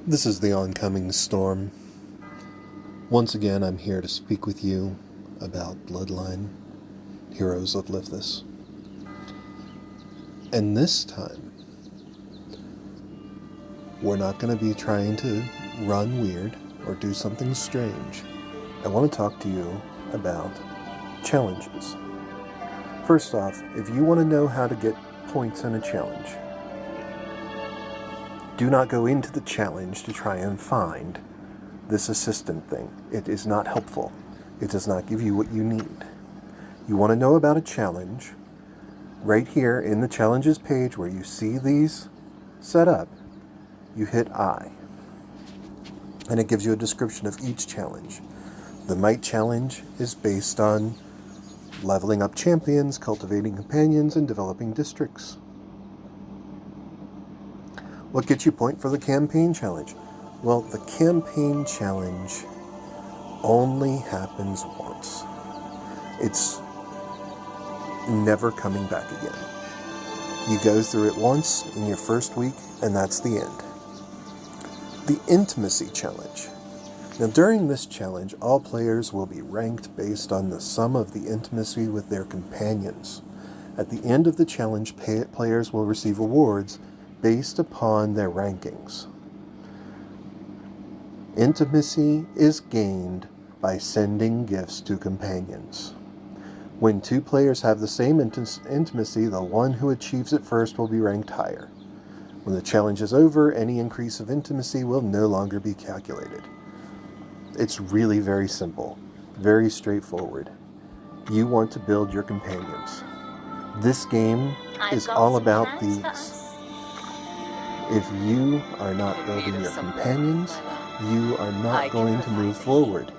This is the oncoming storm. Once again, I'm here to speak with you about Bloodline, Heroes of Lithis. And this time, we're not going to be trying to run weird or do something strange. I want to talk to you about challenges. First off, if you want to know how to get points in a challenge, do not go into the challenge to try and find this assistant thing. It is not helpful. It does not give you what you need. You want to know about a challenge, right here in the challenges page where you see these set up, you hit I. And it gives you a description of each challenge. The Might Challenge is based on leveling up champions, cultivating companions, and developing districts. What gets you point for the Campaign Challenge? Well, the Campaign Challenge only happens once. It's never coming back again. You go through it once in your first week, and that's the end. The Intimacy Challenge. Now, during this challenge, all players will be ranked based on the sum of the intimacy with their companions. At the end of the challenge, players will receive awards based upon their rankings. Intimacy is gained by sending gifts to companions. When two players have the same intimacy, the one who achieves it first will be ranked higher. When the challenge is over, any increase of intimacy will no longer be calculated. It's really very simple, very straightforward. You want to build your companions. This game is all about these. If you are not building your companions, you are not going to move forward.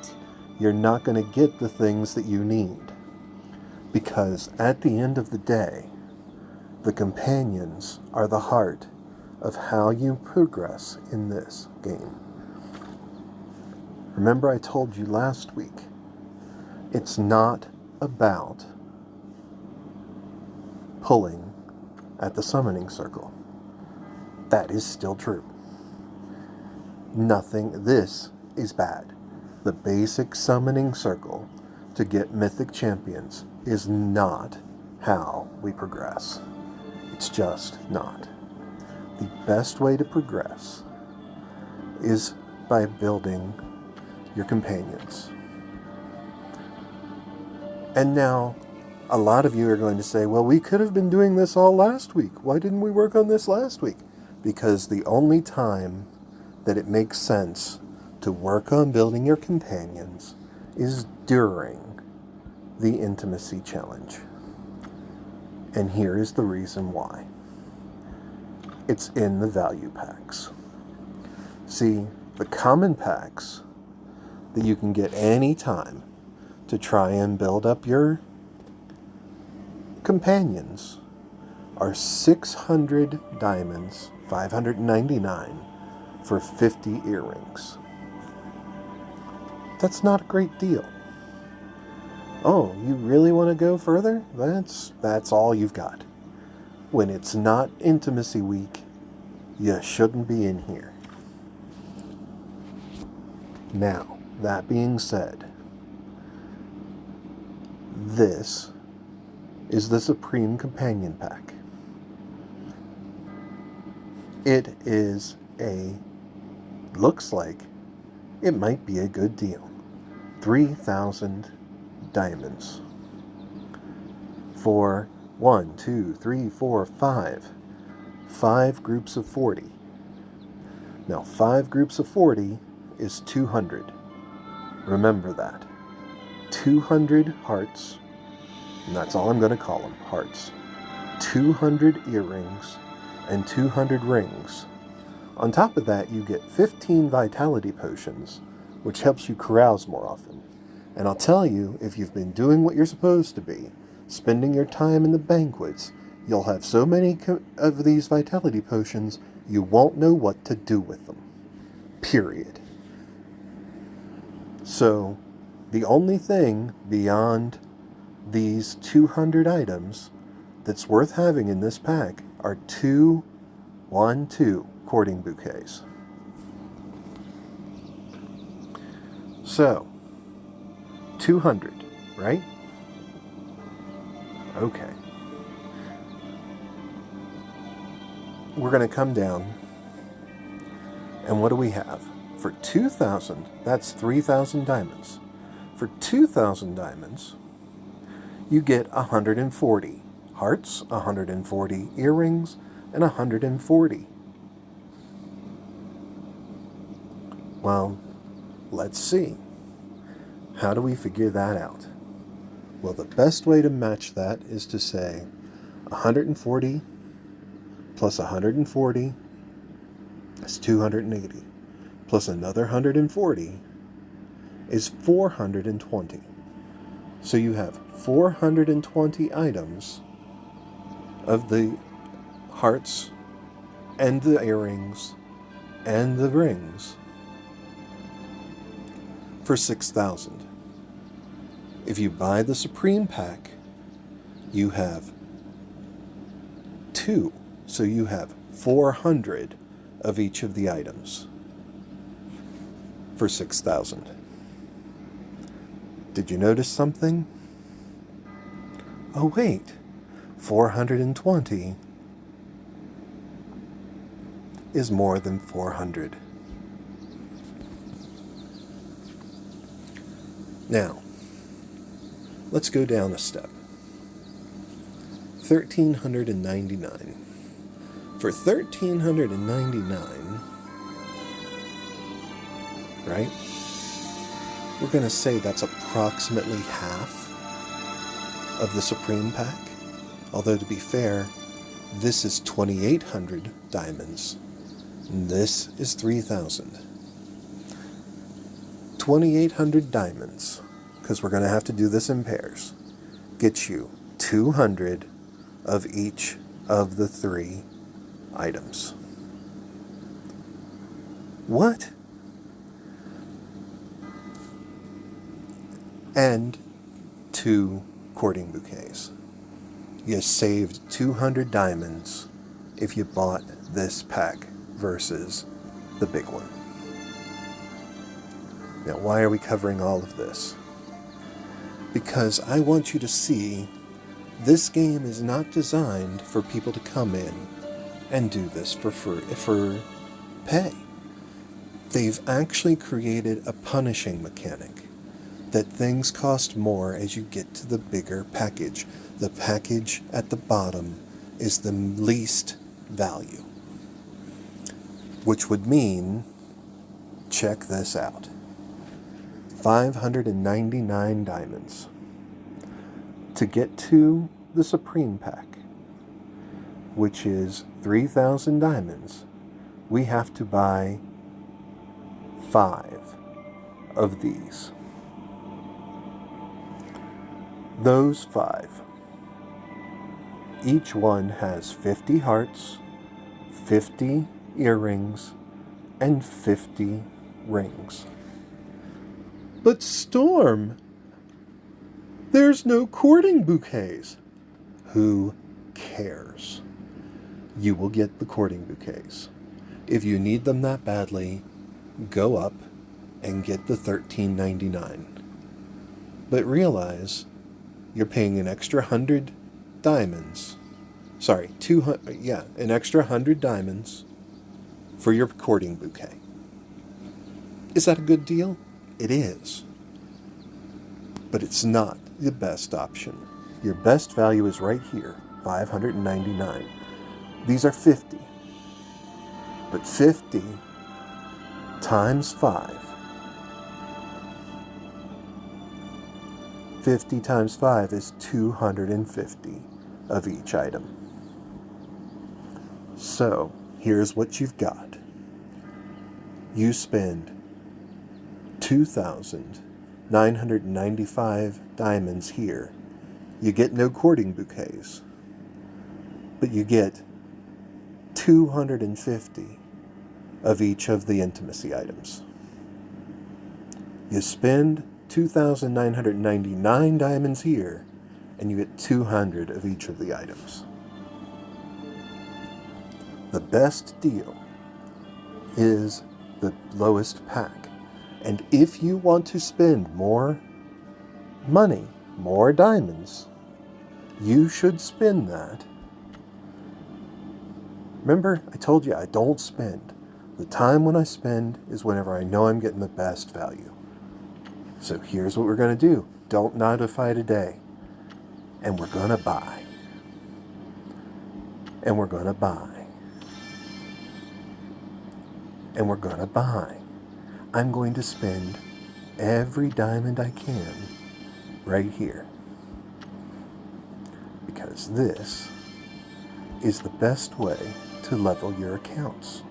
You're not going to get the things that you need. Because at the end of the day, the companions are the heart of how you progress in this game. Remember, I told you last week, it's not about pulling at the summoning circle. That is still true. This is bad. The basic summoning circle to get mythic champions is not how we progress. It's just not. The best way to progress is by building your companions. And now, a lot of you are going to say, well, we could have been doing this all last week. Why didn't we work on this last week? Because the only time that it makes sense to work on building your companions is during the Intimacy Challenge. And here is the reason why. It's in the value packs. See, the common packs that you can get any time to try and build up your companions are 600 diamonds, 599 for 50 earrings. That's not a great deal. Oh, you really want to go further? That's all you've got. When it's not Intimacy Week, you shouldn't be in here. Now, that being said, this is the Supreme Companion Pack. It is looks like it might be a good deal. 3,000 diamonds for 1, 2, 3, 4, 5. 5 groups of 40. Now, 5 groups of 40 is 200. Remember that. 200 hearts, and that's all I'm going to call them, hearts. 200 earrings and 200 rings. On top of that, you get 15 vitality potions, which helps you carouse more often. And I'll tell you, if you've been doing what you're supposed to be, spending your time in the banquets, you'll have so many of these vitality potions, you won't know what to do with them. Period. So, the only thing beyond these 200 items that's worth having in this pack are 2 courting bouquets. So, 200, right? Okay. We're going to come down, and what do we have? For 2,000, that's 3,000 diamonds. For 2,000 diamonds, you get 140 hearts, 140 earrings, and 140. Well, let's see. How do we figure that out? Well, the best way to match that is to say 140 plus 140 is 280, plus another 140 is 420. So you have 420 items of the hearts and the earrings and the rings for 6,000. If you buy the Supreme Pack, you have 2. So you have 400 of each of the items for 6,000. Did you notice something? Oh wait, 420 is more than 400. Now, let's go down a step. 1,399. For 1,399, right? We're going to say that's approximately half of the Supreme Pack. Although, to be fair, this is 2,800 diamonds. And this is 3,000. 2,800 diamonds, because we're going to have to do this in pairs, gets you 200 of each of the 3 items. What? And 2 courting bouquets. You saved 200 diamonds if you bought this pack versus the big one. Now, why are we covering all of this? Because I want you to see this game is not designed for people to come in and do this for pay. They've actually created a punishing mechanic that things cost more as you get to the bigger package. The package at the bottom is the least value, which would mean, check this out, 599 diamonds. To get to the Supreme Pack, which is 3,000 diamonds, we have to buy 5 of these. Those 5. Each one has 50 hearts, 50 earrings, and 50 rings. But Storm, there's no courting bouquets. Who cares? You will get the courting bouquets. If you need them that badly, go up and get the $13.99. But realize you're paying an extra 100 diamonds. Sorry, 200. Yeah, an extra 100 diamonds for your courting bouquet. Is that a good deal? It is. But it's not the best option. Your best value is right here, 599. These are 50. But 50 times 5. 50 times 5 is 250 of each item. So, here's what you've got. You spend 2,995 diamonds here. You get no courting bouquets, but you get 250 of each of the intimacy items. You spend 2,999 diamonds here, and you get 200 of each of the items. The best deal is the lowest pack, And if you want to spend more money, more diamonds, you should spend that. Remember, I told you I don't spend. The time when I spend is whenever I know I'm getting the best value. So here's what we're going to do. Don't notify today. And we're going to buy. And we're going to buy. And we're going to buy. I'm going to spend every diamond I can right here. Because this is the best way to level your accounts.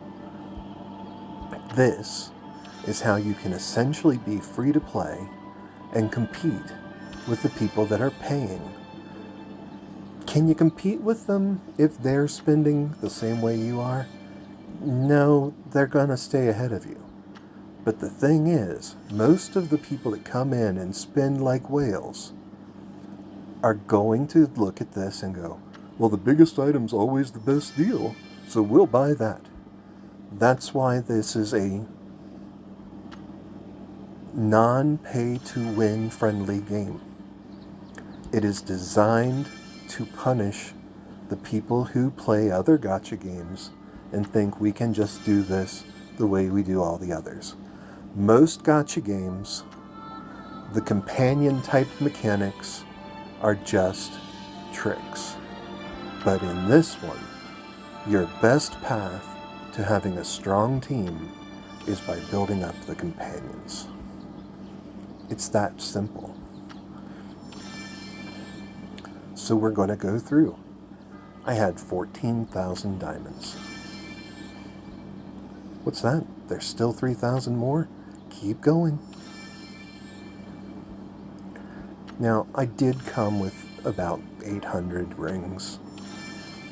This is how you can essentially be free to play and compete with the people that are paying. Can you compete with them if they're spending the same way you are? No, they're gonna stay ahead of you. But the thing is, most of the people that come in and spend like whales are going to look at this and go, well, the biggest item's always the best deal, so we'll buy that. That's why this is a non-pay-to-win friendly game. It is designed to punish the people who play other gacha games and think we can just do this the way we do all the others. Most gacha games, the companion type mechanics are just tricks. But in this one, your best path to having a strong team is by building up the companions. It's that simple. So we're going to go through. I had 14,000 diamonds. What's that? There's still 3,000 more? Keep going. Now, I did come with about 800 rings.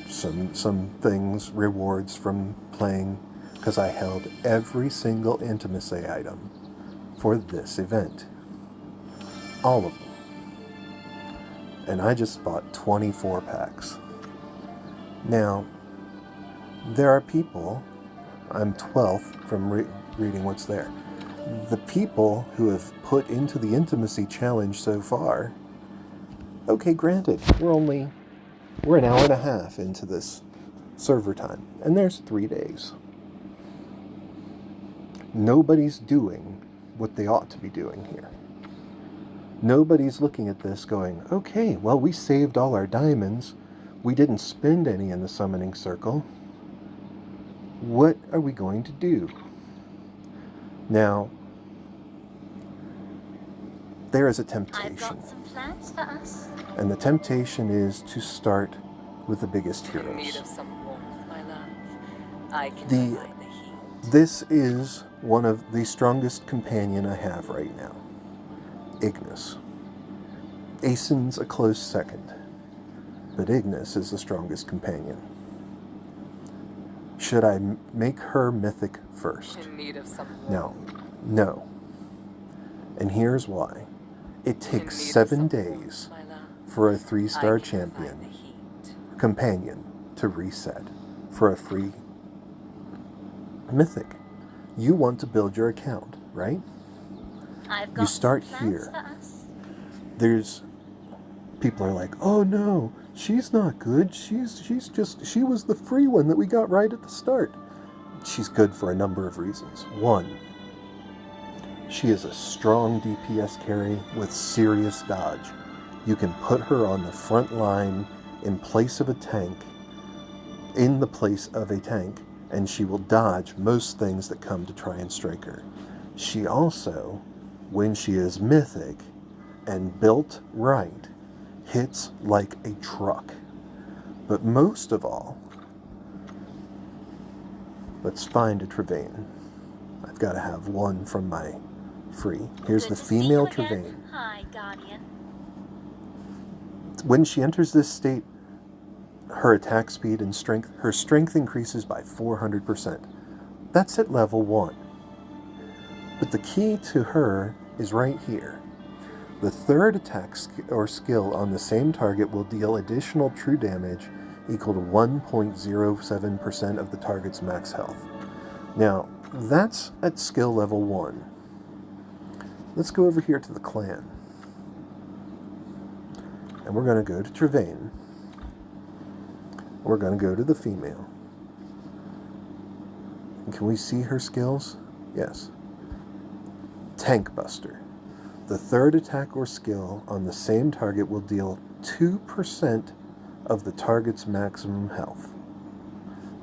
Some things, rewards from playing, because I held every single intimacy item for this event. All of them. And I just bought 24 packs. Now, there are people, I'm 12th from reading what's there. The people who have put into the intimacy challenge so far, okay, granted, we're an hour and a half into this server time, and there's 3 days. Nobody's doing what they ought to be doing here. Nobody's looking at this going, okay, well, we saved all our diamonds. We didn't spend any in the summoning circle. What are we going to do? Now, there is a temptation. I've got some plans for us. And the temptation is to start with the biggest heroes. In need of some warmth, my love. I can provide the heat. This is one of the strongest companion I have right now. Ignis. Aeson's a close second, but Ignis is the strongest companion. Should I make her mythic first? In need of some warmth. No. And here's why. It takes 7 days for a 3-star champion companion to reset for a free mythic. You want to build your account, right? I've got You start some plans here. for us. There's people are like, oh no, she's not good. She was the free one that we got right at the start. She's good for a number of reasons. One, she is a strong DPS carry with serious dodge. You can put her on the front line in place of a tank, and she will dodge most things that come to try and strike her. She also, when she is mythic and built right, hits like a truck. But most of all, let's find a Trevain. I've got to have one from my free. Here's Good the to see female you again. Trevain. Hi, Guardian. When she enters this state, her attack speed and strength, her strength increases by 400%. That's at level 1. But the key to her is right here. The third attack or skill on the same target will deal additional true damage equal to 1.07% of the target's max health. Now, that's at skill level 1. Let's go over here to the clan. And we're going to go to Trevane. We're going to go to the female. And can we see her skills? Yes. Tank Buster. The third attack or skill on the same target will deal 2% of the target's maximum health.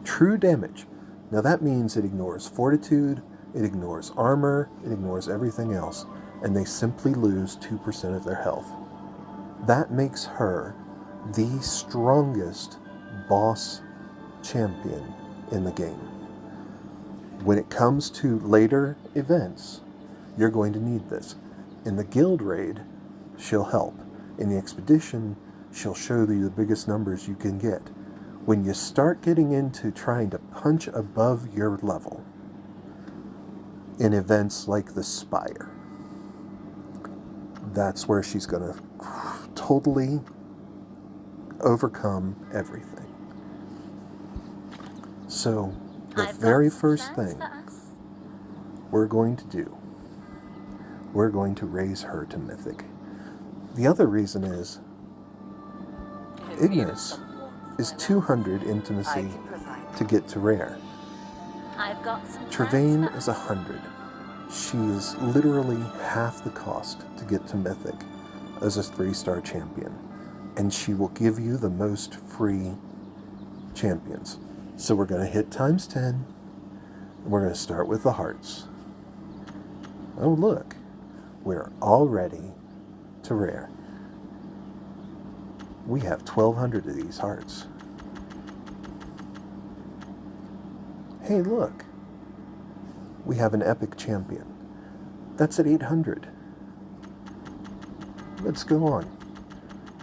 True damage. Now that means it ignores fortitude, it ignores armor, it ignores everything else, and they simply lose 2% of their health. That makes her the strongest boss champion in the game. When it comes to later events, you're going to need this. In the guild raid, she'll help. In the expedition, she'll show you the biggest numbers you can get. When you start getting into trying to punch above your level, in events like the Spire, that's where she's going to totally overcome everything. So, the very first thing we're going to do, we're going to raise her to Mythic. The other reason is Ignis is 200 intimacy to get to rare. Trevane is 100. She is literally half the cost to get to Mythic as a 3-star champion. And she will give you the most free champions. So we're going to hit times 10. And we're going to start with the hearts. Oh look, we're already to rare. We have 1,200 of these hearts. Hey, look. We have an epic champion. That's at 800. Let's go on.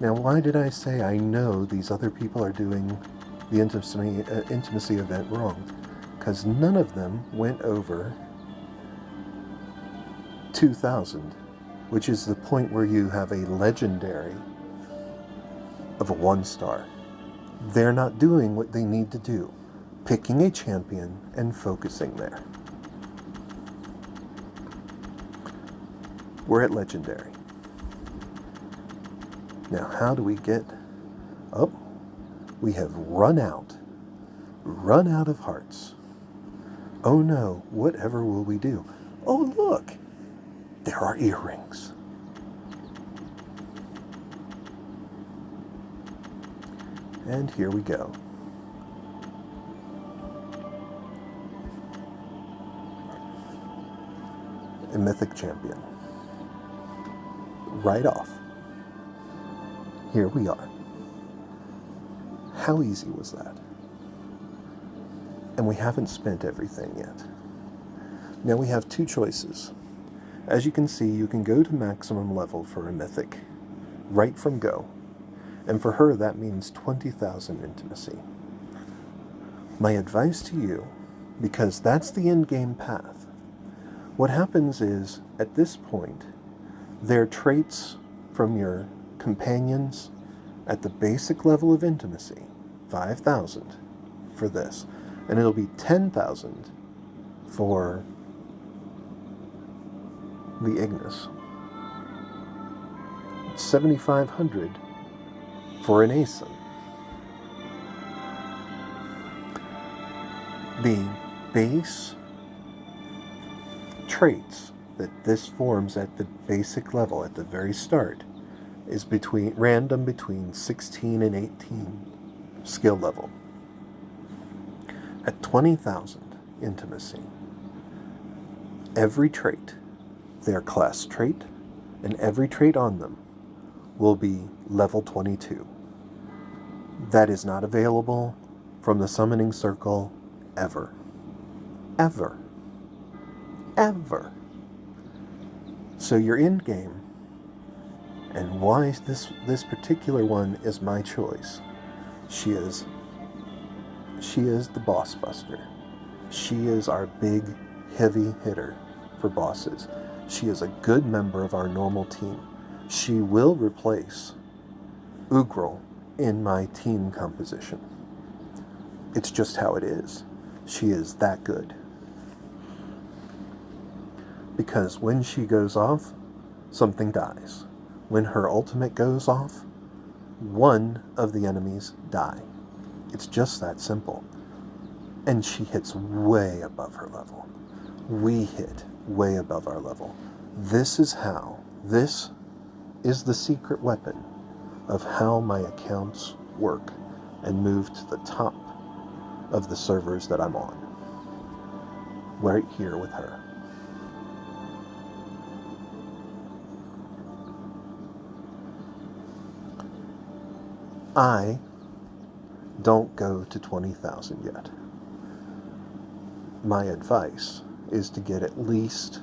Now, why did I say I know these other people are doing the intimacy event wrong? Because none of them went over 2,000, which is the point where you have a legendary of a 1-star. They're not doing what they need to do, picking a champion and focusing there. We're at legendary. Now, how do we get up? We have run out of hearts. Oh no, whatever will we do? Oh look, there are earrings. And here we go. A mythic champion. Right off. Here we are. How easy was that? And we haven't spent everything yet. Now we have 2 choices. As you can see, you can go to maximum level for a mythic, right from go. And for her, that means 20,000 intimacy. My advice to you, because that's the end-game path, what happens is, at this point, their traits from your companions at the basic level of intimacy, 5,000 for this, and it'll be 10,000 for the Ignis, 7,500 for an Aeson. The base traits that this forms at the basic level, at the very start, is random between 16 and 18 skill level. At 20,000 intimacy, every trait, their class trait, and every trait on them will be level 22. That is not available from the summoning circle ever. Ever. Ever. So you're in game, and why this particular one is my choice. She is the boss buster. She is our big, heavy hitter for bosses. She is a good member of our normal team. She will replace Ugrel in my team composition. It's just how it is. She is that good. Because when she goes off, something dies. When her ultimate goes off, one of the enemies die. It's just that simple. And she hits way above her level. We hit way above our level. This is the secret weapon of how my accounts work and move to the top of the servers that I'm on. Right here with her. I don't go to 20,000 yet. My advice is to get at least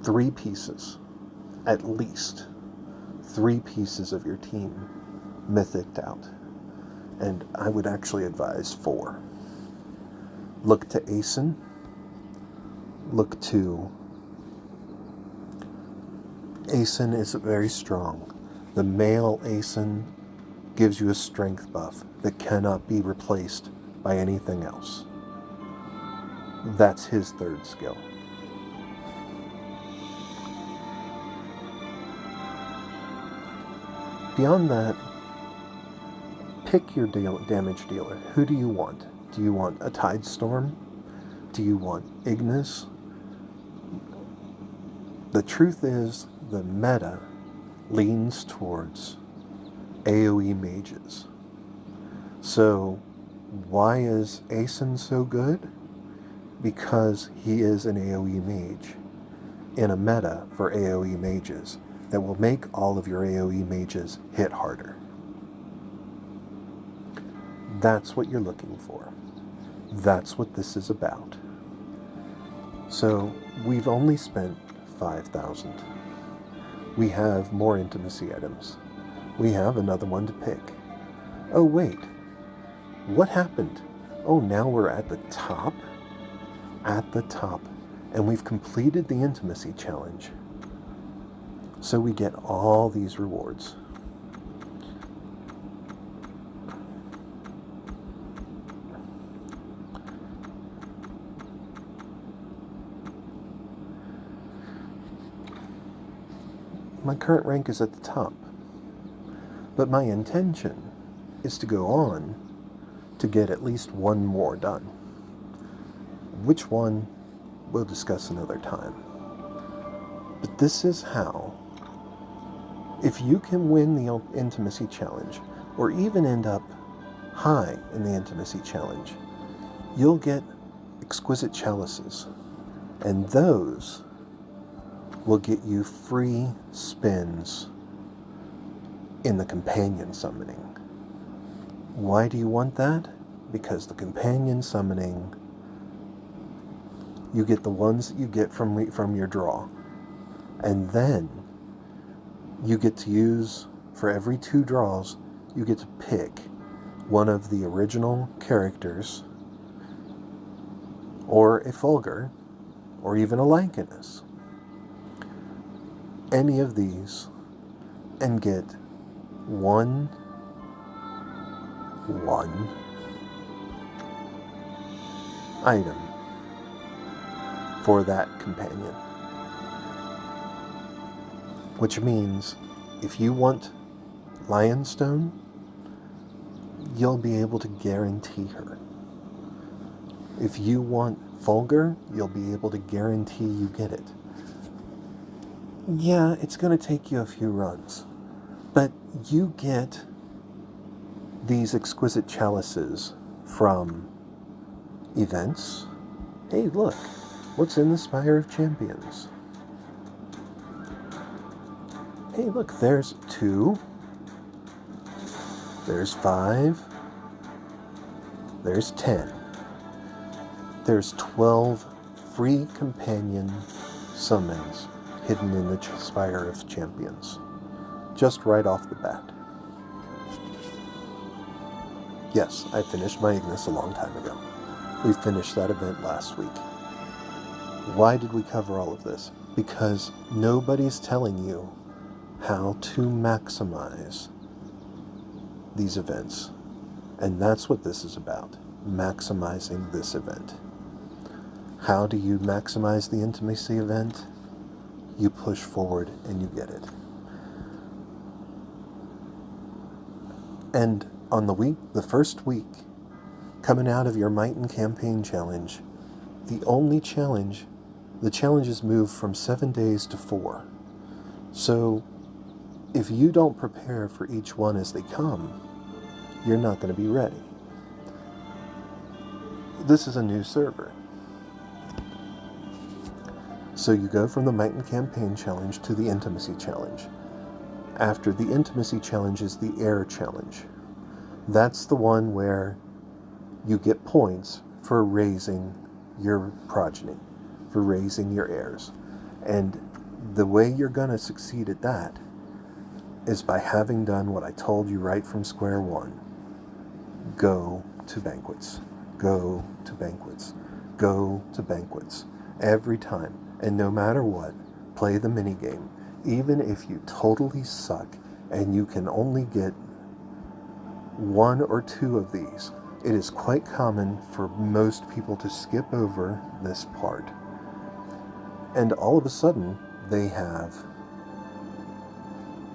3 pieces, at least 3 pieces of your team mythic'd out. And I would actually advise 4. Look to Aeson. Look to... Aeson is very strong. The male Aeson gives you a strength buff that cannot be replaced by anything else. That's his 3rd skill. Beyond that, pick your damage dealer. Who do you want? Do you want a Tidestorm? Do you want Ignis? The truth is, the meta leans towards AoE mages. So, why is Aeson so good? Because he is an AoE mage in a meta for AoE mages that will make all of your AoE mages hit harder. That's what you're looking for. That's what this is about. So, we've only spent 5,000. We have more intimacy items. We have another one to pick. Oh wait, what happened? Oh, now we're at the top? At the top. And we've completed the intimacy challenge. So we get all these rewards. My current rank is at the top. But my intention is to go on to get at least one more done. Which one, we'll discuss another time. But this is how, if you can win the intimacy challenge, or even end up high in the intimacy challenge, you'll get exquisite chalices. And those will get you free spins in the companion summoning. Why do you want that? Because the companion summoning, you get the ones that you get from your draw. And then you get to use, for every 2 draws, you get to pick one of the original characters, or a Fulgur, or even a Lankinus. Any of these, and get one item for that companion. Which means, if you want Lionstone, you'll be able to guarantee her. If you want Fulgur, you'll be able to guarantee you get it. Yeah, it's going to take you a few runs, but you get these exquisite chalices from events. Hey, look, what's in the Spire of Champions? Hey, look, there's 2, there's 5, there's 10, there's 12 free companion summons hidden in the Spire of Champions, just right off the bat. Yes, I finished my Ignis a long time ago. We finished that event last week. Why did we cover all of this? Because nobody's telling you how to maximize these events. And that's what this is about, maximizing this event. How do you maximize the intimacy event? You push forward and you get it. And on the first week, coming out of your Might and Campaign challenge, the challenges move from 7 days to 4. So if you don't prepare for each one as they come, you're not going to be ready. This is a new server. So you go from the Might and Campaign challenge to the Intimacy challenge. After the Intimacy challenge is the Heir challenge. That's the one where you get points for raising your progeny, for raising your heirs. And the way you're going to succeed at that is by having done what I told you right from square one. Go to banquets. Go to banquets. Go to banquets. Every time. And no matter what, play the minigame. Even if you totally suck and you can only get 1 or 2 of these, it is quite common for most people to skip over this part. And all of a sudden, they have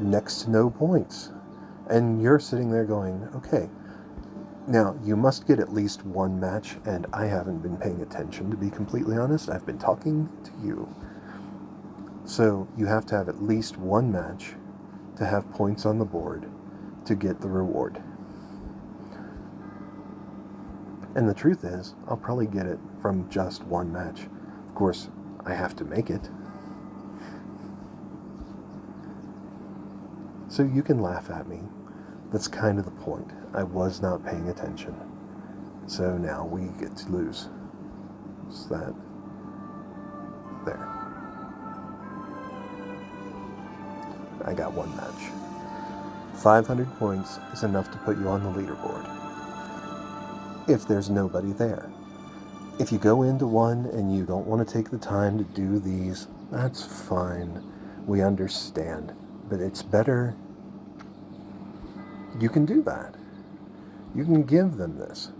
next to no points. And you're sitting there going, okay, now you must get at least 1 match, and I haven't been paying attention, to be completely honest. I've been talking to you. So you have to have at least 1 match to have points on the board to get the reward. And the truth is, I'll probably get it from just 1 match. Of course, I have to make it. So you can laugh at me. That's kind of the point. I was not paying attention. So now we get to lose. So that. There. I got 1 match. 500 points is enough to put you on the leaderboard. If there's nobody there. If you go into one and you don't want to take the time to do these, that's fine. We understand. But it's better. You can do that. You can give them this.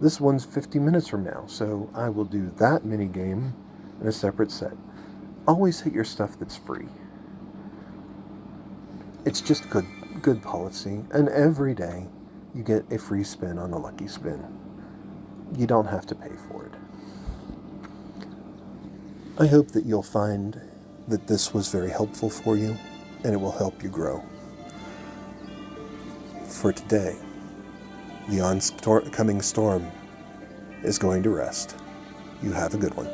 This one's 50 minutes from now, so I will do that mini game in a separate set. Always hit your stuff that's free. It's just good policy, and every day you get a free spin on a lucky spin. You don't have to pay for it. I hope that you'll find that this was very helpful for you, and it will help you grow. For today, the oncoming storm is going to rest. You have a good one.